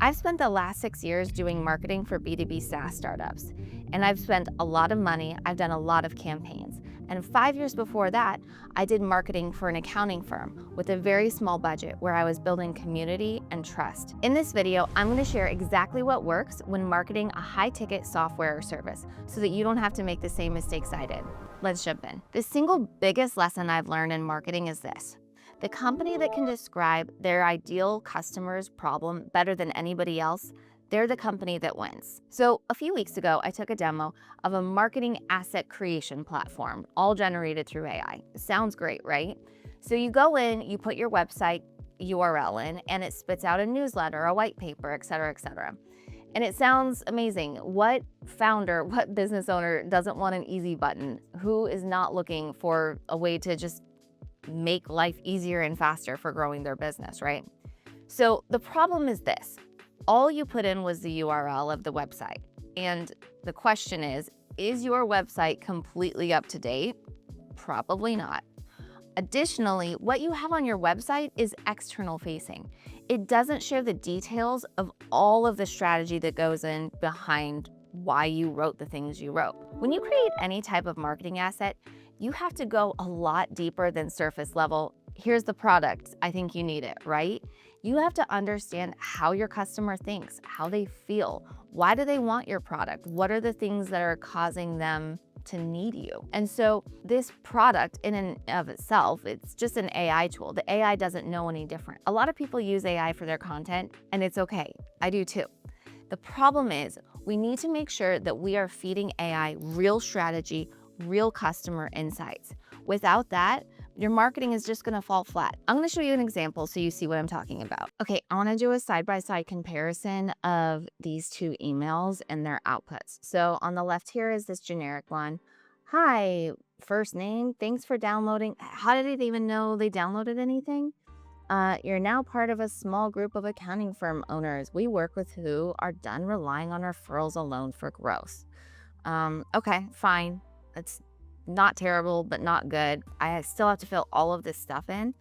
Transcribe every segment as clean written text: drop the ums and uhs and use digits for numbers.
I've spent the last 6 years doing marketing for B2B SaaS startups, and I've spent a lot of money. I've done a lot of campaigns. And 5 years before that, I did marketing for an accounting firm with a very small budget where I was building community and trust. In this video, I'm going to share exactly what works when marketing a high-ticket software or service so that you don't have to make the same mistakes I did. Let's jump in. The single biggest lesson I've learned in marketing is this. The company that can describe their ideal customer's problem better than anybody else, they're the company that wins. So a few weeks ago, I took a demo of a marketing asset creation platform, all generated through AI. Sounds great, right? So you go in, you put your website URL in, and it spits out a newsletter, a white paper, et cetera, et cetera. And it sounds amazing. What founder, what business owner doesn't want an easy button? Who is not looking for a way to just make life easier and faster for growing their business, right? So the problem is this. All you put in was the URL of the website. And the question is your website completely up to date? Probably not. Additionally, what you have on your website is external facing. It doesn't share the details of all of the strategy that goes in behind why you wrote the things you wrote. When you create any type of marketing asset, you have to go a lot deeper than surface level. Here's the product, I think you need it, right? You have to understand how your customer thinks, how they feel. Why do they want your product? What are the things that are causing them to need you? And so this product in and of itself, it's just an AI tool. The AI doesn't know any different. A lot of people use AI for their content, and it's okay. I do too. The problem is we need to make sure that we are feeding AI real strategy, real customer insights. Without that, your marketing is just gonna fall flat. I'm gonna show you an example so you see what I'm talking about. Okay, I wanna do a side-by-side comparison of these two emails and their outputs. So on the left here is this generic one. Hi, first name, thanks for downloading. How did it even know they downloaded anything? You're now part of a small group of accounting firm owners we work with who are done relying on referrals alone for growth. Okay, fine. It's not terrible, but not good. I still have to fill all of this stuff in.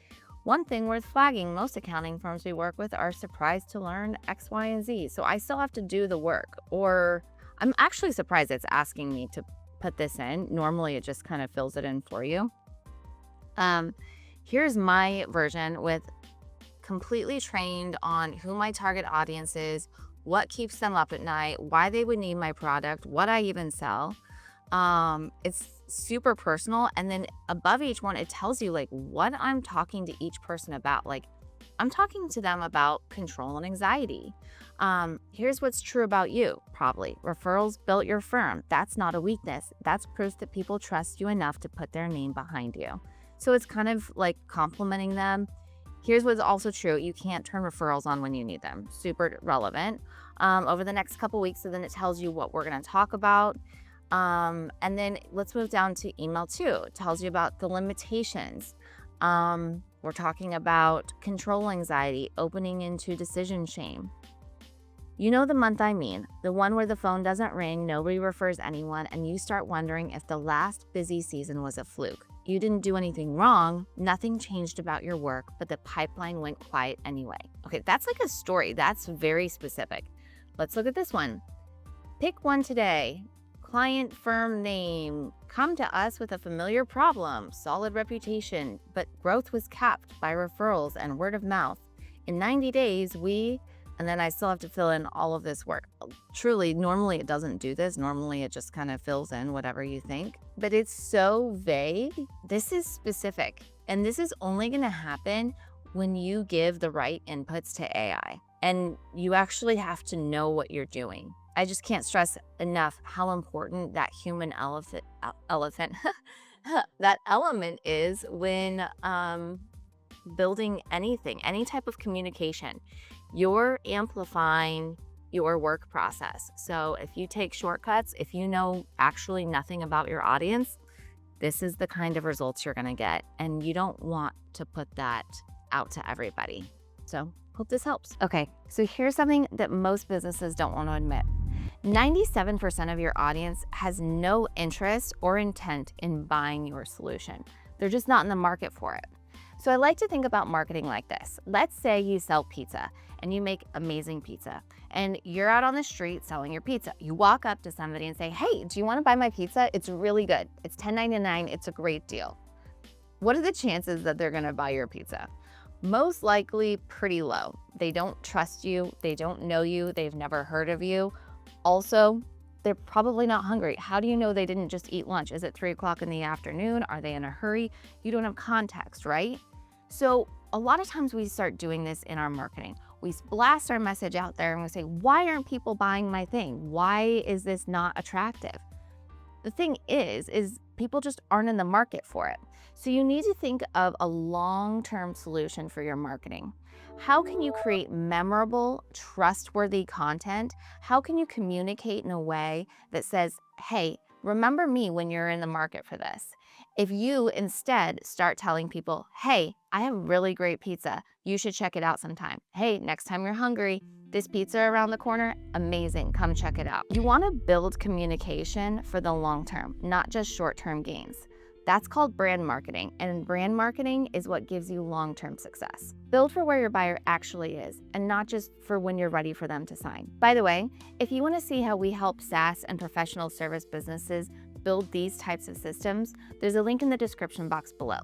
One thing worth flagging, most accounting firms we work with are surprised to learn X, Y, and Z. So I still have to do the work, or I'm actually surprised it's asking me to put this in. Normally it just kind of fills it in for you. Here's my version with completely trained on who my target audience is, what keeps them up at night, why they would need my product, what I even sell. It's super personal. And then above each one, it tells you like what I'm talking to each person about. Like I'm talking to them about control and anxiety. Here's what's true about you. Probably referrals built your firm. That's not a weakness. That's proof that people trust you enough to put their name behind you. So it's kind of like complimenting them. Here's what's also true. You can't turn referrals on when you need them. Super relevant. Over the next couple weeks, so then it tells you what we're going to talk about. And then let's move down to email 2. It tells you about the limitations. We're talking about control anxiety, opening into decision shame. You know the month I mean, the one where the phone doesn't ring, nobody refers anyone, and you start wondering if the last busy season was a fluke. You didn't do anything wrong, nothing changed about your work, but the pipeline went quiet anyway. Okay, that's like a story. That's very specific. Let's look at this one. Pick one today. Client firm name, come to us with a familiar problem, solid reputation, but growth was capped by referrals and word of mouth. In 90 days, and then I still have to fill in all of this work. Truly, normally it doesn't do this. Normally it just kind of fills in whatever you think, but it's so vague. This is specific, and this is only gonna happen when you give the right inputs to AI, and you actually have to know what you're doing. I just can't stress enough how important that human that element is when building anything, any type of communication. You're amplifying your work process. So if you take shortcuts, if you know actually nothing about your audience, this is the kind of results you're gonna get. And you don't want to put that out to everybody. So hope this helps. Okay, so here's something that most businesses don't want to admit. 97% of your audience has no interest or intent in buying your solution. They're just not in the market for it. So I like to think about marketing like this. Let's say you sell pizza and you make amazing pizza and you're out on the street selling your pizza. You walk up to somebody and say, hey, do you want to buy my pizza? It's really good. It's $10.99. It's a great deal. What are the chances that they're going to buy your pizza? Most likely pretty low. They don't trust you. They don't know you. They've never heard of you. Also, they're probably not hungry. How do you know they didn't just eat lunch? Is it 3 o'clock in the afternoon? Are they in a hurry? You don't have context, right? So a lot of times we start doing this in our marketing. We blast our message out there and we say, why aren't people buying my thing? Why is this not attractive? The thing is people just aren't in the market for it. So you need to think of a long-term solution for your marketing. How can you create memorable, trustworthy content? How can you communicate in a way that says, hey, remember me when you're in the market for this? If you instead start telling people, hey, I have really great pizza. You should check it out sometime. Hey, next time you're hungry, this pizza around the corner, amazing, come check it out. You wanna build communication for the long term, not just short-term gains. That's called brand marketing, and brand marketing is what gives you long-term success. Build for where your buyer actually is, and not just for when you're ready for them to sign. By the way, if you wanna see how we help SaaS and professional service businesses build these types of systems, there's a link in the description box below.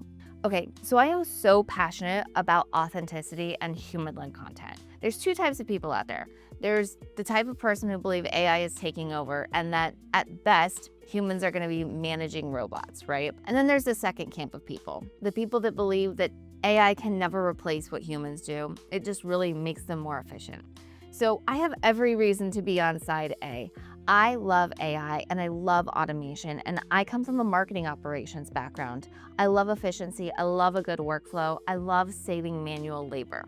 Okay, so I am so passionate about authenticity and human-led content. There's two types of people out there. There's the type of person who believe AI is taking over and that at best, humans are gonna be managing robots, right? And then there's the second camp of people, the people that believe that AI can never replace what humans do. It just really makes them more efficient. So I have every reason to be on side A. I love AI and I love automation, and I come from a marketing operations background. I love efficiency, I love a good workflow, I love saving manual labor.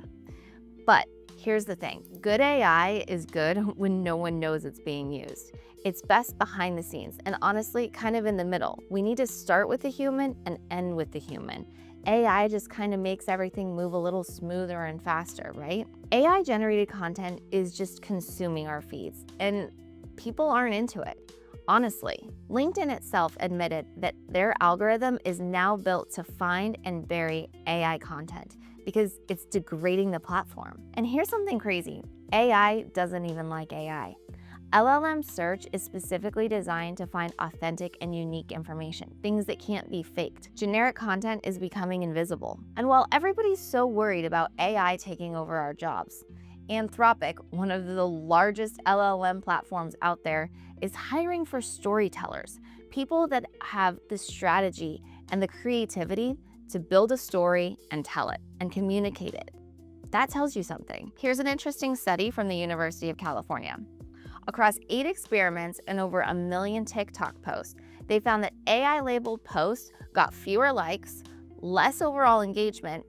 But here's the thing, good AI is good when no one knows it's being used. It's best behind the scenes, and honestly, kind of in the middle. We need to start with the human and end with the human. AI just kind of makes everything move a little smoother and faster, right? AI generated content is just consuming our feeds, and people aren't into it. Honestly, LinkedIn itself admitted that their algorithm is now built to find and bury AI content because it's degrading the platform. And here's something crazy. AI doesn't even like AI. LLM search is specifically designed to find authentic and unique information, things that can't be faked. Generic content is becoming invisible. And while everybody's so worried about AI taking over our jobs, Anthropic, one of the largest LLM platforms out there, is hiring for storytellers, people that have the strategy and the creativity to build a story and tell it and communicate it. That tells you something. Here's an interesting study from the University of California. Across 8 experiments and over 1 million TikTok posts, they found that AI-labeled posts got fewer likes, less overall engagement,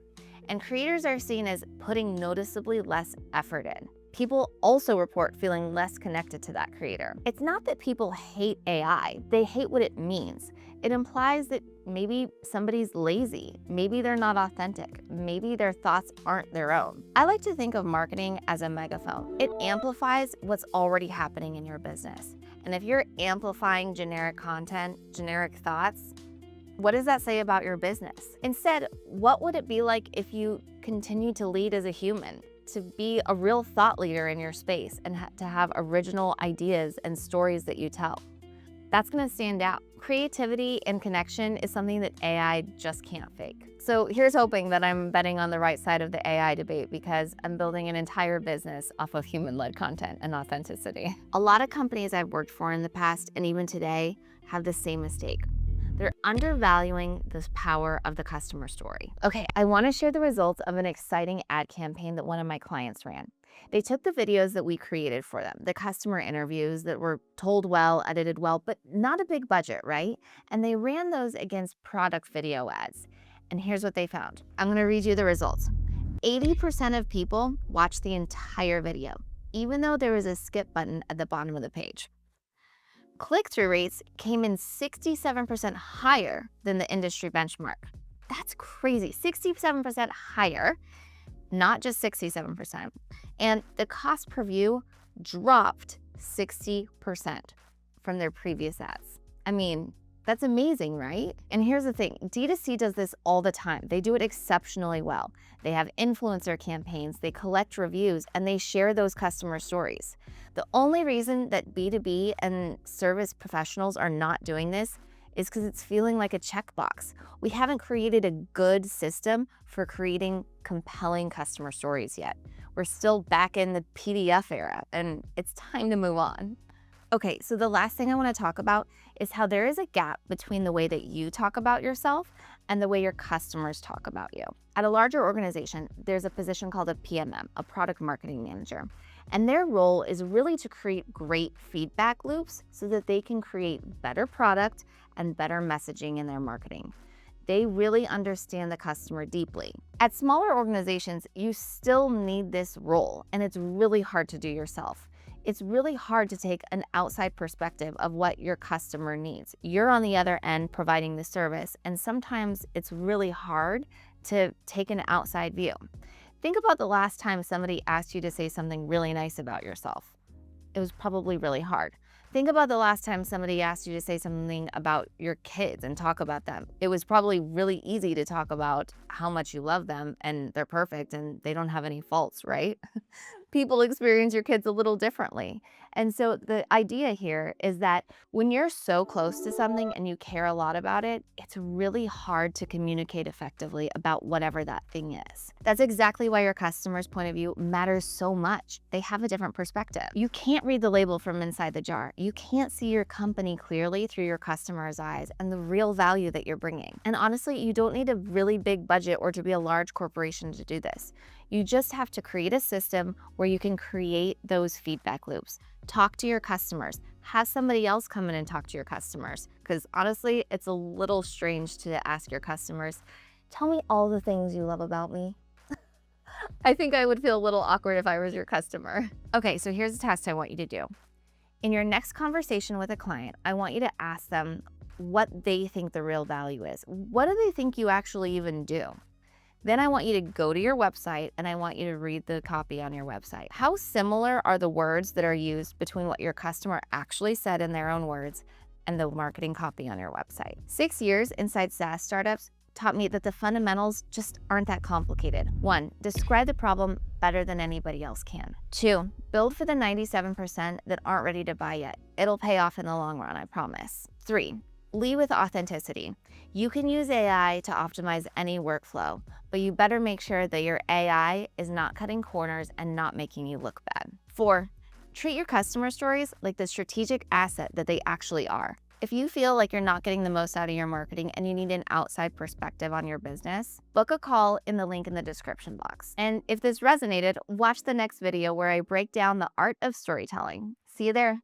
and creators are seen as putting noticeably less effort in. People also report feeling less connected to that creator. It's not that people hate AI, they hate what it means. It implies that maybe somebody's lazy, maybe they're not authentic, maybe their thoughts aren't their own. I like to think of marketing as a megaphone. It amplifies what's already happening in your business. And if you're amplifying generic content, generic thoughts, what does that say about your business? Instead, what would it be like if you continued to lead as a human, to be a real thought leader in your space and to have original ideas and stories that you tell? That's gonna stand out. Creativity and connection is something that AI just can't fake. So here's hoping that I'm betting on the right side of the AI debate because I'm building an entire business off of human-led content and authenticity. A lot of companies I've worked for in the past and even today have the same mistake. They're undervaluing the power of the customer story. Okay, I wanna share the results of an exciting ad campaign that one of my clients ran. They took the videos that we created for them, the customer interviews that were told well, edited well, but not a big budget, right? And they ran those against product video ads. And here's what they found. I'm gonna read you the results. 80% of people watched the entire video, even though there was a skip button at the bottom of the page. Click-through rates came in 67% higher than the industry benchmark. That's crazy, 67% higher, not just 67%. And the cost per view dropped 60% from their previous ads. I mean, That's amazing, right? And here's the thing, D2C does this all the time. They do it exceptionally well. They have influencer campaigns, they collect reviews, and they share those customer stories. The only reason that B2B and service professionals are not doing this is because it's feeling like a checkbox. We haven't created a good system for creating compelling customer stories yet. We're still back in the PDF era, and it's time to move on. Okay, so the last thing I want to talk about is how there is a gap between the way that you talk about yourself and the way your customers talk about you. At a larger organization, there's a position called a PMM, a product marketing manager, and their role is really to create great feedback loops so that they can create better product and better messaging in their marketing. They really understand the customer deeply. At smaller organizations, you still need this role, and it's really hard to do yourself. It's really hard to take an outside perspective of what your customer needs. You're on the other end providing the service, and sometimes it's really hard to take an outside view. Think about the last time somebody asked you to say something really nice about yourself. It was probably really hard. Think about the last time somebody asked you to say something about your kids and talk about them. It was probably really easy to talk about how much you love them and they're perfect and they don't have any faults, right? People experience your kids a little differently. And so the idea here is that when you're so close to something and you care a lot about it, it's really hard to communicate effectively about whatever that thing is. That's exactly why your customer's point of view matters so much. They have a different perspective. You can't read the label from inside the jar. You can't see your company clearly through your customer's eyes and the real value that you're bringing. And honestly, you don't need a really big budget or to be a large corporation to do this. You just have to create a system where you can create those feedback loops. Talk to your customers. Have somebody else come in and talk to your customers. Because honestly, it's a little strange to ask your customers, tell me all the things you love about me. I think I would feel a little awkward if I was your customer. Okay, so here's a task I want you to do. In your next conversation with a client, I want you to ask them what they think the real value is. What do they think you actually even do? Then I want you to go to your website and I want you to read the copy on your website. How similar are the words that are used between what your customer actually said in their own words and the marketing copy on your website? 6 years inside SaaS startups taught me that the fundamentals just aren't that complicated. 1, describe the problem better than anybody else can. 2, build for the 97% that aren't ready to buy yet. It'll pay off in the long run, I promise. 3, lead with authenticity. You can use AI to optimize any workflow, but you better make sure that your AI is not cutting corners and not making you look bad. 4, treat your customer stories like the strategic asset that they actually are. If you feel like you're not getting the most out of your marketing and you need an outside perspective on your business, book a call in the link in the description box. And if this resonated, watch the next video where I break down the art of storytelling. See you there.